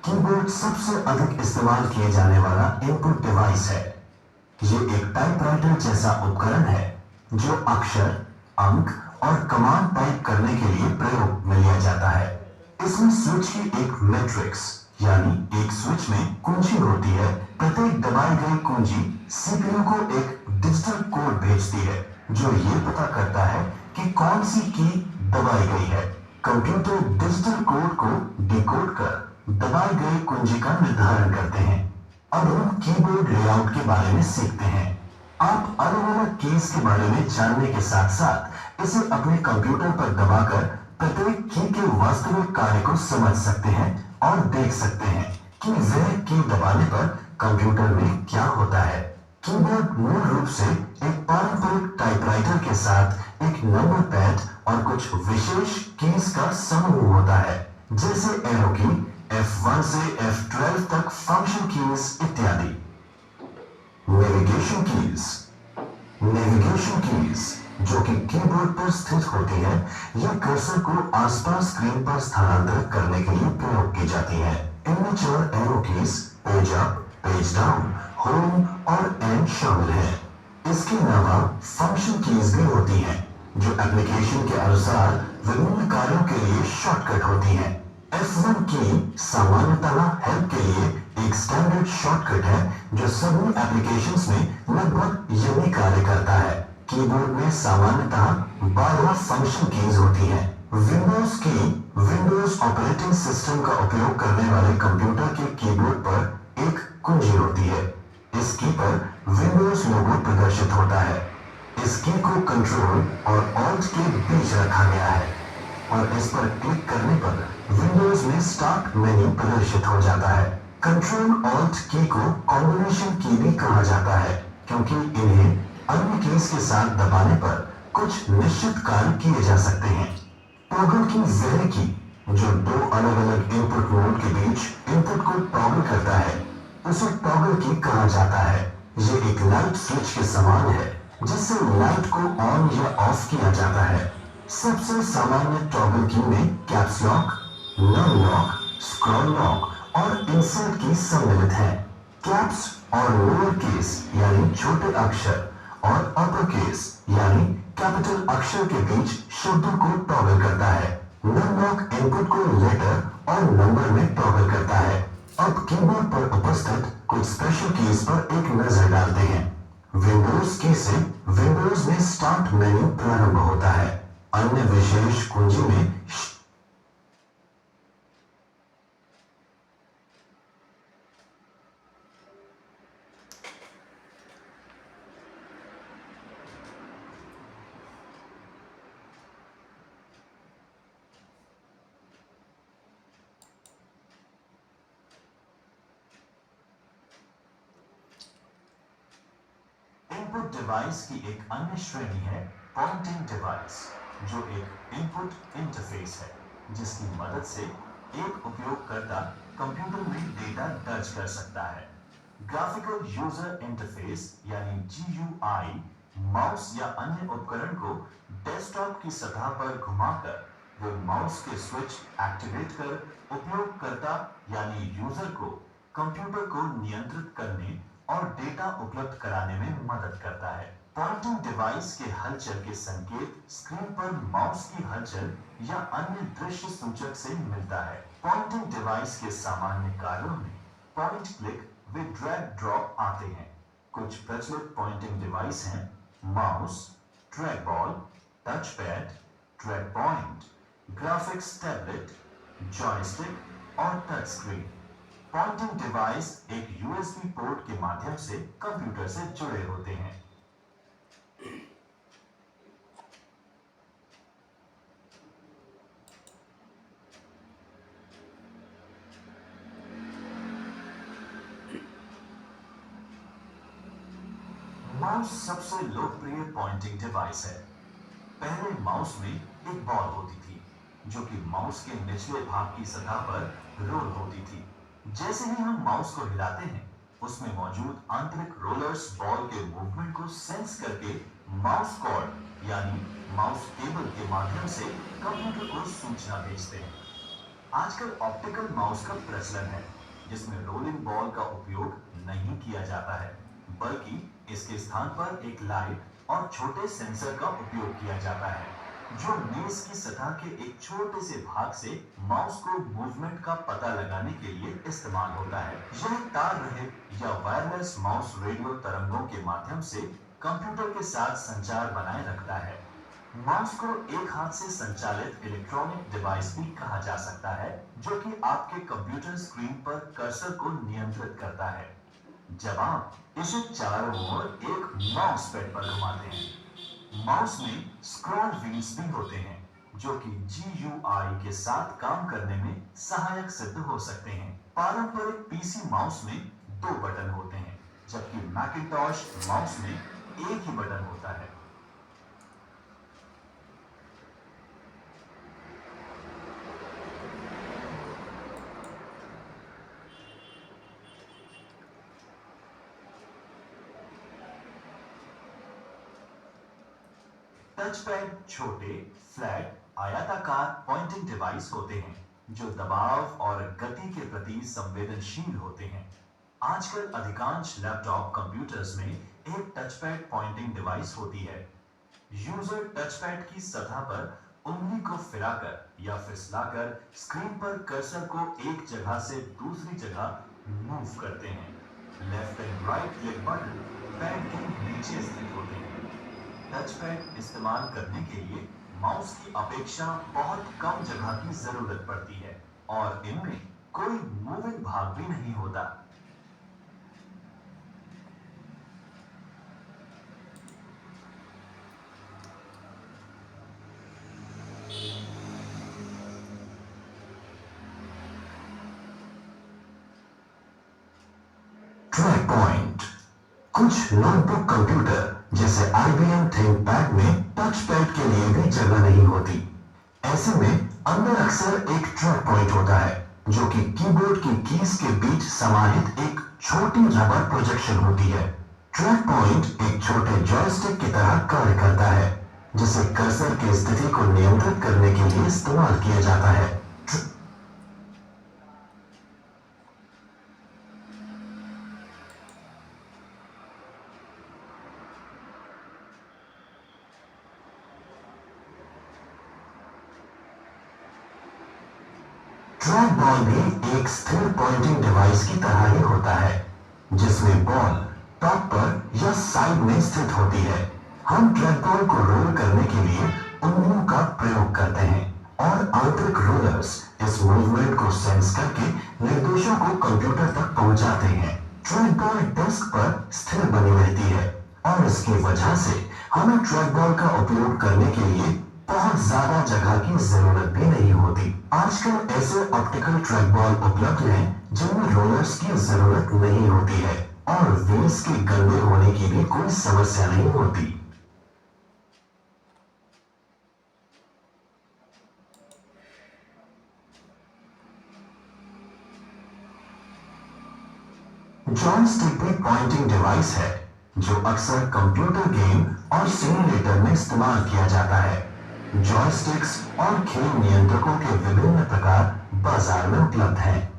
Keyboard सबसे अधिक इस्तेमाल किए जाने वाला इनपुट डिवाइस है। ये एक टाइपराइटर जैसा उपकरण है जो अक्षर, अंक और कमांड टाइप करने के लिए प्रयोग में लिया जाता है। इसमें स्विच की एक मैट्रिक्स यानी एक स्विच में कुंजी होती है। प्रत्येक दबाई गई कुंजी सीपीयू को एक डिजिटल कोड भेजती है जो ये पता करता है कि कौन सी की दबाई गई है। कंप्यूटर डिजिटल कोड को डिकोड कर दबाई गई कुंजी का निर्धारण करते हैं। अब हम कीबोर्ड लेआउट के बारे में सीखते हैं। आप अलग अलग कीज के बारे में जानने के साथ साथ इसे अपने कंप्यूटर पर दबाकर प्रत्येक की के वास्तविक कार्य को समझ सकते हैं और देख सकते हैं कि वह की दबाने पर कंप्यूटर में क्या होता है। कीबोर्ड मूल रूप से एक पारंपरिक टाइपराइटर के साथ एक नंबर पैड और कुछ विशेष कीज का समूह होता है, जैसे एरो की, F1 से F12 तक फंक्शन कीज इत्यादि। Navigation keys. नेविगेशन कीज जो कि कीबोर्ड पर स्थित होती है, यह कर्सर को आसपास स्क्रीन पर स्थानांतरित करने के लिए प्रयोग की जाती है। इनमें 4 arrow keys, page up, page down, home और एंड शामिल है। इसके अलावा फंक्शन कीज भी होती हैं, जो एप्लीकेशन के अनुसार विभिन्न कार्यों के लिए शॉर्टकट होती हैं। F1 की सामान्यतः हेल्प के लिए एक स्टैंडर्ड शॉर्टकट है जो सभी एप्लीकेशंस में लगभग यही कार्य करता है। कीबोर्ड में सामान्यतः 12 फंक्शन कीज होती हैं। विंडोज की विंडोज ऑपरेटिंग सिस्टम का उपयोग करने वाले कंप्यूटर के कीबोर्ड पर एक कुंजी होती है। इस की पर विंडोज लोगो प्रदर्शित होता है। इस की को कंट्रोल और ऑल्ट के बीच रखा गया है और इस पर क्लिक करने पर विंडोज में स्टार्ट मेन्यू प्रदर्शित हो जाता है। कंट्रोल ऑल्ट की को कॉम्बिनेशन की भी कहा जाता है क्योंकि इन्हें अन्य कीज के साथ दबाने पर कुछ निश्चित कार्य किए जा सकते हैं। टॉगल की वह की जो 2 अलग अलग इनपुट मोड के बीच इनपुट को टॉगल करता है, उसे टॉगल की कहा जाता है। ये एक लाइट स्विच के समान है जिससे लाइट को ऑन या ऑफ किया जाता है। सबसे सामान्य टॉगल की में caps lock, num lock, scroll lock और इंसर्ट की सम्मिलित है। कैप्स और लोअर केस यानी छोटे अक्षर और अपर केस यानी कैपिटल अक्षर के बीच शब्दों को टॉगल करता है। नम लॉक इनपुट को लेटर और नंबर में टॉगल करता है। अब कीबोर्ड पर उपस्थित कुछ स्पेशल कीज पर एक नजर डालते हैं। विंडोज की से विंडोज में स्टार्ट मेन्यू प्रारंभ होता है। अन्य विशेष कुंजी में इनपुट डिवाइस की एक अन्य श्रेणी है पॉइंटिंग डिवाइस, जो एक इनपुट इंटरफेस है जिसकी मदद से एक उपयोगकर्ता कंप्यूटर में डेटा दर्ज कर सकता है। ग्राफिकल यूजर इंटरफेस यानी GUI माउस या अन्य उपकरण को डेस्कटॉप की सतह पर घुमाकर वो माउस के स्विच एक्टिवेट कर उपयोगकर्ता यानी यूजर को कंप्यूटर को नियंत्रित करने और डेटा उपलब्ध कराने में मदद करता है। पॉइंटिंग डिवाइस के हलचल के संकेत स्क्रीन पर माउस की हलचल या अन्य दृश्य सूचक से मिलता है। पॉइंटिंग डिवाइस के सामान्य कार्यों में पॉइंट क्लिक व ड्रैग ड्रॉप आते हैं। कुछ प्रचलित पॉइंटिंग डिवाइस हैं mouse, track ball, touch pad, track point, graphics tablet, joystick और टच स्क्रीन। पॉइंटिंग डिवाइस एक USB पोर्ट के माध्यम से कंप्यूटर से जुड़े होते हैं। माउस सबसे लोकप्रिय पॉइंटिंग डिवाइस है। पहले माउस में एक बॉल होती थी जो कि माउस के निचले भाग की सतह पर रोल होती थी। जैसे ही हम माउस को हिलाते हैं, उसमें मौजूद आंतरिक रोलर्स बॉल के मूवमेंट को सेंस करके माउस कॉर्ड यानी माउस केबल के माध्यम से कंप्यूटर को सूचना भेजते हैं। आजकल ऑप्टिकल माउस का प्रचलन है, जिसमें रोलिंग बॉल का उपयोग नहीं किया जाता है, बल्कि इसके स्थान पर एक लाइट और छोटे सेंसर का उपयोग किया जाता है, जो मेज की सतह के एक छोटे से भाग से माउस को मूवमेंट का पता लगाने के लिए इस्तेमाल होता है। यह तार रहित या वायरलेस माउस रेडियो तरंगों के माध्यम से कंप्यूटर के साथ संचार बनाए रखता है। माउस को एक हाथ से संचालित इलेक्ट्रॉनिक डिवाइस भी कहा जा सकता है, जो कि आपके कंप्यूटर स्क्रीन पर कर्सर को नियंत्रित करता है। जब आप इसे चारों ओर एक माउस पैड पर घुमाते हैं, माउस में स्क्रॉल व्हील्स भी होते हैं, जो कि GUI के साथ काम करने में सहायक सिद्ध हो सकते हैं। पारंपरिक पीसी माउस में 2 बटन होते हैं, जबकि मैकिंटॉश माउस में एक ही बटन होता है। टच पैड छोटे, फ्लैट, आयताकार पॉइंटिंग डिवाइस होते हैं, जो दबाव और गति के प्रति संवेदनशील होते हैं। आजकल अधिकांश लैपटॉप कंप्यूटर्स में एक टच पैड पॉइंटिंग डिवाइस होती है। यूजर टच पैड की सतह पर उंगली को फिराकर या फिसलाकर स्क्रीन पर कर्सर को एक जगह से दूसरी जगह मूव करते हैं। Left and right click button pad के नीचे स्थित होते हैं। टच पैड इस्तेमाल करने के लिए माउस की अपेक्षा बहुत कम जगह की जरूरत पड़ती है और इनमें कोई मूविंग भाग भी नहीं होता। Track point. कुछ नोटबुक कंप्यूटर जैसे IBM थिंकपैड में टच पैड के लिए भी जगह नहीं होती। ऐसे में अंदर अक्सर एक ट्रैक पॉइंट होता है, जो कि कीबोर्ड की कीज के बीच समाहित एक छोटी रबर प्रोजेक्शन होती है। ट्रैक पॉइंट एक छोटे जॉयस्टिक की तरह कार्य करता है, जिसे कर्सर की स्थिति को नियंत्रित करने के लिए इस्तेमाल किया जाता है। ट्रैक बॉल भी एक स्थिर पॉइंटिंग डिवाइस की तरह ही होता है, जिसमें बॉल टॉप पर या साइड में स्थित होती है। हम ट्रैक बॉल को रोल करने के लिए उंगलियों का प्रयोग करते हैं और आंतरिक रोलर्स इस मूवमेंट को सेंस करके निर्देशों को कंप्यूटर तक पहुंचाते हैं। ट्रैक बॉल डेस्क पर स्थिर बनी रहती है और इसकी वजह से हमें ट्रैक बॉल का उपयोग करने के लिए बहुत ज्यादा जगह की जरूरत भी नहीं होती। आजकल ऐसे ऑप्टिकल ट्रैक बॉल उपलब्ध हैं, जिनमें रोलर्स की जरूरत नहीं होती है और व्हील्स के गंदे होने की भी कोई समस्या नहीं होती। जॉयस्टिक भी पॉइंटिंग डिवाइस है, जो अक्सर कंप्यूटर गेम और सिमुलेटर में इस्तेमाल किया जाता है। जॉयस्टिक्स और खेल नियंत्रकों के विभिन्न प्रकार बाजार में उपलब्ध हैं।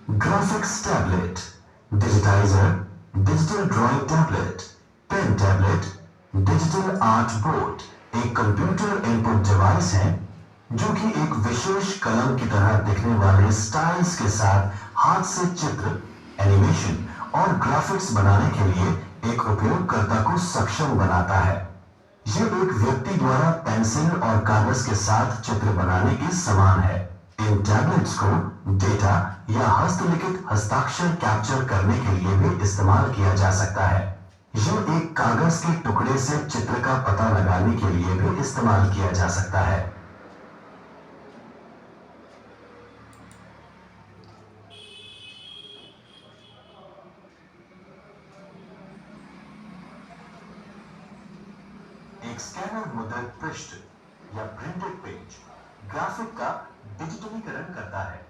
Graphics tablet, digitizer, digital drawing tablet, pen tablet, digital art board एक कंप्यूटर इनपुट डिवाइस है, जो कि एक विशेष कलम की तरह दिखने वाले स्टाइल्स के साथ हाथ से चित्र, एनिमेशन और ग्राफिक्स बनाने के लिए एक उपयोगकर्ता को सक्षम बनाता है। यह एक व्यक्ति द्वारा पेंसिल और कागज के साथ चित्र बनाने के समान है। इन टैबलेट्स को डेटा या हस्तलिखित हस्ताक्षर कैप्चर करने के लिए भी इस्तेमाल किया जा सकता है। यह एक कागज के टुकड़े से चित्र का पता लगाने के लिए भी इस्तेमाल किया जा सकता है। एक स्कैनर मुद्रित पृष्ठ या प्रिंटेड पेज ग्राफिक का डिजिटलीकरण करता है।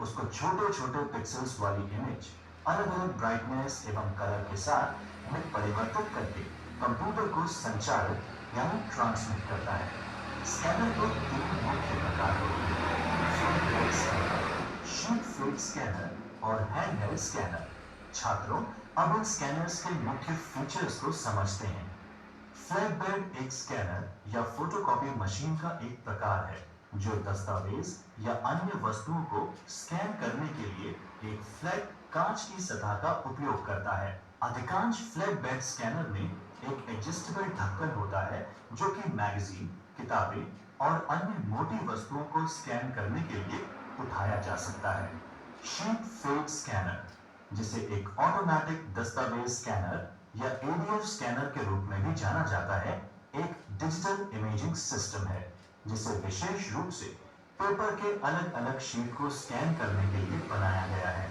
उसको छोटे छोटे पिक्सल्स वाली इमेज अलग अलग ब्राइटनेस एवं कलर के साथ में परिवर्तित करके कंप्यूटर को संचालित यानी ट्रांसमिट करता है। स्कैनर के तीन मुख्य प्रकार होते हैं, शीट फीड स्कैनर और हैंडहेल्ड स्कैनर। छात्रों, अब इन स्कैनर्स के मुख्य फीचर्स को समझते हैं। फ्लैटबेड एक स्कैनर या फोटोकॉपी मशीन का एक प्रकार है जो दस्तावेज या अन्य वस्तुओं को स्कैन करने के लिए एक फ्लैट कांच की सतह का उपयोग करता है। अधिकांश फ्लैटबेड स्कैनर में एक एडजस्टेबल ढक्कन होता है जो कि मैगजीन, किताबें और अन्य मोटी वस्तुओं को स्कैन करने के लिए उठाया जा सकता है। शीट फीड स्कैनर, जिसे एक ऑटोमेटिक दस्तावेज स्कैनर या एडीएफ स्कैनर के रूप में भी जाना जाता है, एक डिजिटल इमेजिंग सिस्टम है जिसे विशेष रूप से पेपर के अलग अलग शीट को स्कैन करने के लिए बनाया गया है।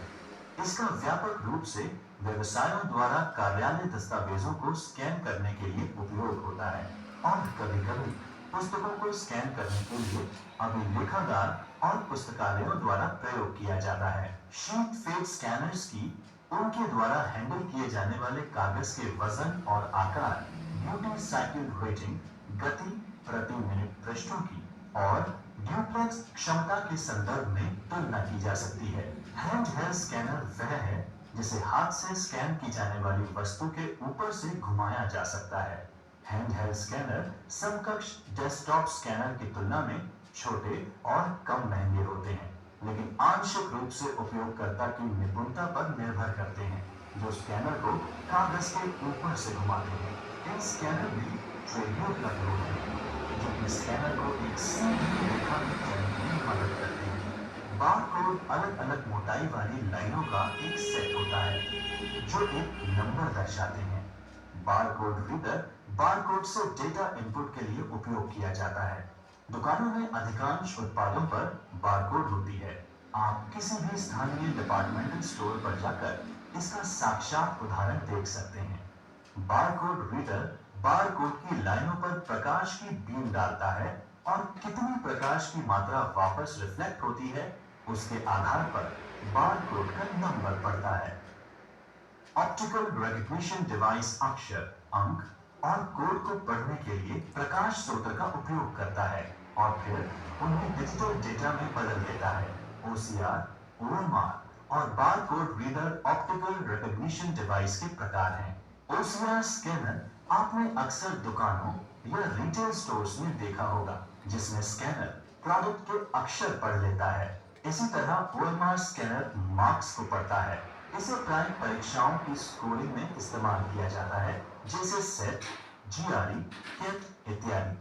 इसका व्यापक रूप से व्यवसायों द्वारा कार्यालय दस्तावेजों को स्कैन करने के लिए उपयोग होता है और कभी-कभी पुस्तकों को स्कैन करने के लिए अभिलेखागार और पुस्तकालयों द्वारा प्रयोग किया जाता है। शीट फीड स्कैनर्स की उनके द्वारा हैंडल किए जाने वाले कागज के वजन और आकार, ड्यूटी साइकिल रेटिंग, गति प्रति मिनट पृष्ठों की और ड्यूप्लेक्स क्षमता के संदर्भ में तुलना की जा सकती है। हैंडहेल्ड स्कैनर वह है जिसे हाथ से स्कैन की जाने वाली वस्तु के ऊपर से घुमाया जा सकता है। हैंडहेल्ड स्कैनर समकक्ष डेस्कटॉप स्कैनर की तुलना में छोटे और कम महंगे होते हैं, लेकिन आंशिक रूप से उपयोगकर्ता की निपुणता पर निर्भर करते हैं, जो स्कैनर को कागज के ऊपर से घुमाते हैं। इन स्कैनर में ट्रेडमिल लगे होते हैं, जो कि स्कैनर को एक सीधी रेखा में चलने में मदद करते हैं। बारकोड अलग अलग मोटाई वाली लाइनों का एक सेट होता है, जो एक नंबर दर्शाते हैं। बारकोड रीडर बारकोड से डेटा इनपुट के लिए उपयोग किया जाता है। दुकानों में अधिकांश उत्पादों पर बारकोड होती है। आप किसी भी स्थानीय डिपार्टमेंटल स्टोर पर जाकर इसका साक्षात उदाहरण देख सकते हैं। बारकोड रीडर बारकोड की लाइनों पर प्रकाश की बीम डालता है और कितनी प्रकाश की मात्रा वापस रिफ्लेक्ट होती है, उसके आधार पर बारकोड का नंबर पड़ता है। ऑप्टिकल रिकग्निशन डिवाइस अक्षर, अंक और कोड को पढ़ने के लिए प्रकाश स्रोत का उपयोग करता है और फिर उन्हें डिजिटल डेटा में बदल देता है। ओसीआर, ओएमआर और barcode reader optical recognition device के प्रकार हैं। ओसीआर स्कैनर आपने अक्सर दुकानों या रिटेल स्टोर्स में देखा होगा, जिसमें स्कैनर प्रोडक्ट के अक्षर पढ़ लेता है। इसी तरह ओएमआर स्कैनर मार्क्स को पढ़ता है। इसे प्राय परीक्षाओं की स्कोरिंग में इस्तेमाल किया जाता है, जैसे सेट, जीआरई, केट इत्यादि।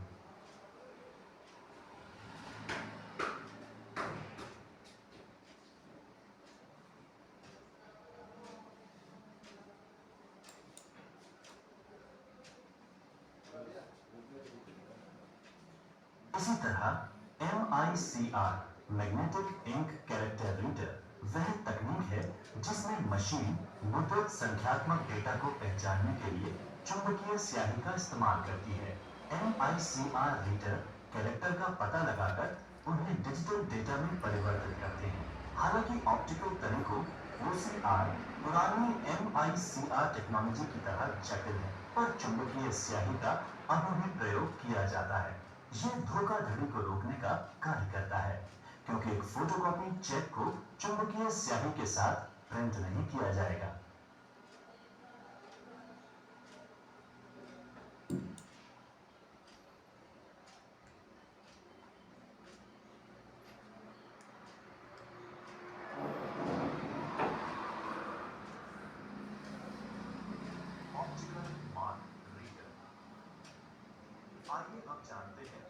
इसी तरह MICR magnetic ink character reader वह तकनीक है जिसमें मशीन मुद्रित संख्यात्मक डेटा को पहचानने के लिए चुंबकीय स्याही का इस्तेमाल करती है। MICR रीडर कैरेक्टर का पता लगाकर उन्हें डिजिटल डेटा में परिवर्तित करते हैं। हालांकि ऑप्टिकल तरीकों OCR पुरानी MICR टेक्नोलॉजी की तरह जटिल है, पर चुंबकीय स्याही का अभी भी प्रयोग किया जाता है। यह धोखाधड़ी को रोकने का कार्य करता है, क्योंकि एक फोटोकॉपी चेक को चुंबकीय स्याही के साथ प्रिंट नहीं किया जाएगा। Optical mark reader. आइए अब जानते हैं